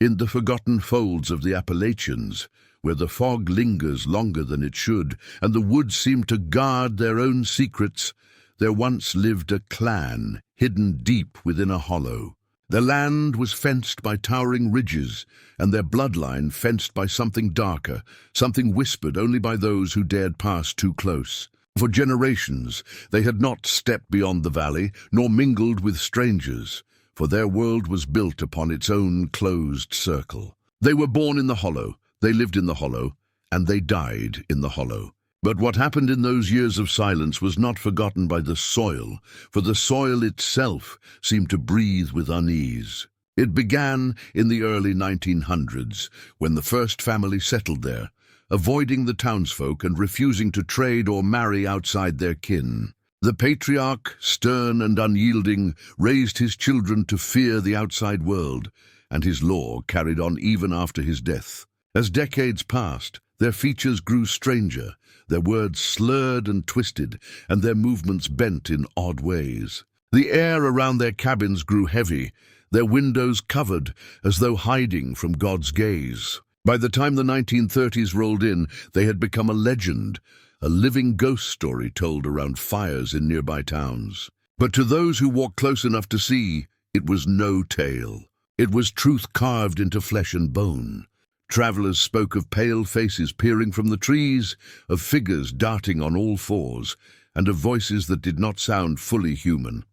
In the forgotten folds of the Appalachians, where the fog lingers longer than it should, and the woods seem to guard their own secrets, there once lived a clan hidden deep within a hollow. Their land was fenced by towering ridges, and their bloodline fenced by something darker, something whispered only by those who dared pass too close. For generations, they had not stepped beyond the valley, nor mingled with strangers, for their world was built upon its own closed circle. They were born in the hollow, they lived in the hollow, and they died in the hollow. But what happened in those years of silence was not forgotten by the soil, for the soil itself seemed to breathe with unease. It began in the early 1900s, when the first family settled there, avoiding the townsfolk and refusing to trade or marry outside their kin. The patriarch, stern and unyielding, raised his children to fear the outside world, and his law carried on even after his death. As decades passed, their features grew stranger, their words slurred and twisted, and their movements bent in odd ways. The air around their cabins grew heavy, their windows covered, as though hiding from God's gaze. By the time the 1930s rolled in, they had become a legend, a living ghost story told around fires in nearby towns. But to those who walked close enough to see, it was no tale. It was truth carved into flesh and bone. Travelers spoke of pale faces peering from the trees, of figures darting on all fours, and of voices that did not sound fully human.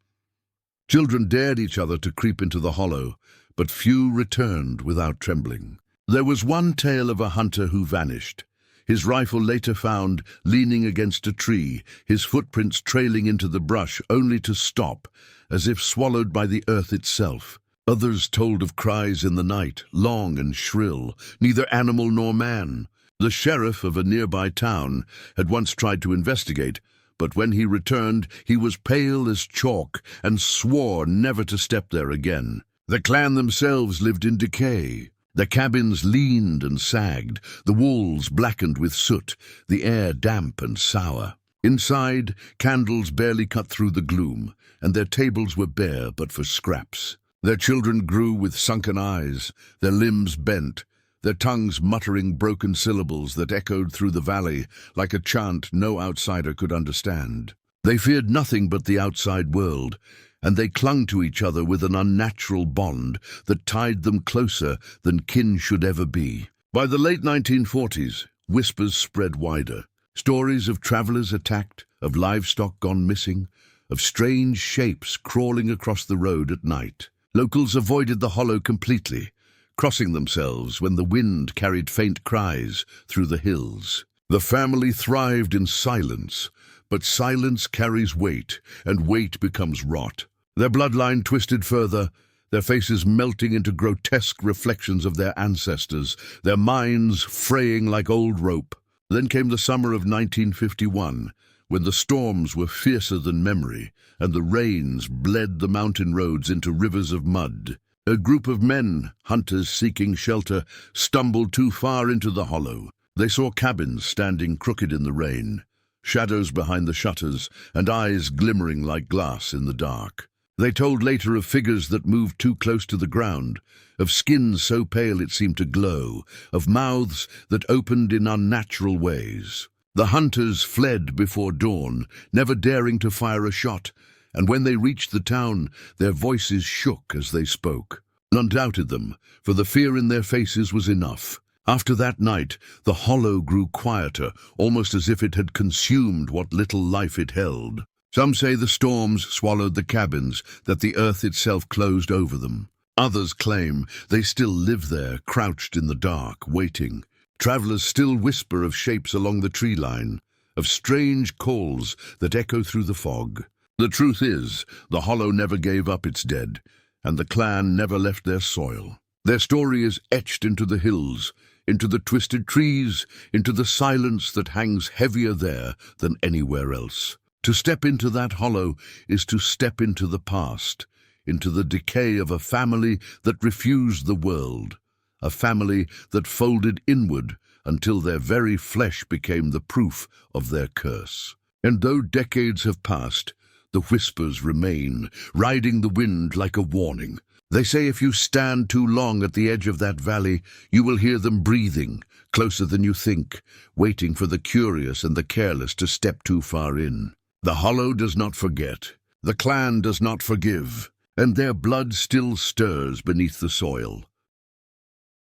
Children dared each other to creep into the hollow, but few returned without trembling. There was one tale of a hunter who vanished, his rifle later found leaning against a tree, his footprints trailing into the brush only to stop, as if swallowed by the earth itself. Others told of cries in the night, long and shrill, neither animal nor man. The sheriff of a nearby town had once tried to investigate, but when he returned, he was pale as chalk and swore never to step there again. The clan themselves lived in decay. The cabins leaned and sagged, the walls blackened with soot, the air damp and sour. Inside, candles barely cut through the gloom, and their tables were bare but for scraps. Their children grew with sunken eyes, their limbs bent, their tongues muttering broken syllables that echoed through the valley like a chant no outsider could understand. They feared nothing but the outside world, and they clung to each other with an unnatural bond that tied them closer than kin should ever be. By the late 1940s, whispers spread wider. Stories of travelers attacked, of livestock gone missing, of strange shapes crawling across the road at night. Locals avoided the hollow completely, crossing themselves when the wind carried faint cries through the hills. The family thrived in silence, but silence carries weight, and weight becomes rot. Their bloodline twisted further, their faces melting into grotesque reflections of their ancestors, their minds fraying like old rope. Then came the summer of 1951, when the storms were fiercer than memory, and the rains bled the mountain roads into rivers of mud. A group of men, hunters seeking shelter, stumbled too far into the hollow. They saw cabins standing crooked in the rain, shadows behind the shutters, and eyes glimmering like glass in the dark. They told later of figures that moved too close to the ground, of skins so pale it seemed to glow, of mouths that opened in unnatural ways. The hunters fled before dawn, never daring to fire a shot, and when they reached the town, their voices shook as they spoke. None doubted them, for the fear in their faces was enough. After that night, the hollow grew quieter, almost as if it had consumed what little life it held. Some say the storms swallowed the cabins, that the earth itself closed over them. Others claim they still live there, crouched in the dark, waiting. Travelers still whisper of shapes along the tree line, of strange calls that echo through the fog. The truth is, the hollow never gave up its dead, and the clan never left their soil. Their story is etched into the hills, into the twisted trees, into the silence that hangs heavier there than anywhere else. To step into that hollow is to step into the past, into the decay of a family that refused the world, a family that folded inward until their very flesh became the proof of their curse. And though decades have passed, the whispers remain, riding the wind like a warning. They say if you stand too long at the edge of that valley, you will hear them breathing, closer than you think, waiting for the curious and the careless to step too far in. The Hollow does not forget, the clan does not forgive, and their blood still stirs beneath the soil.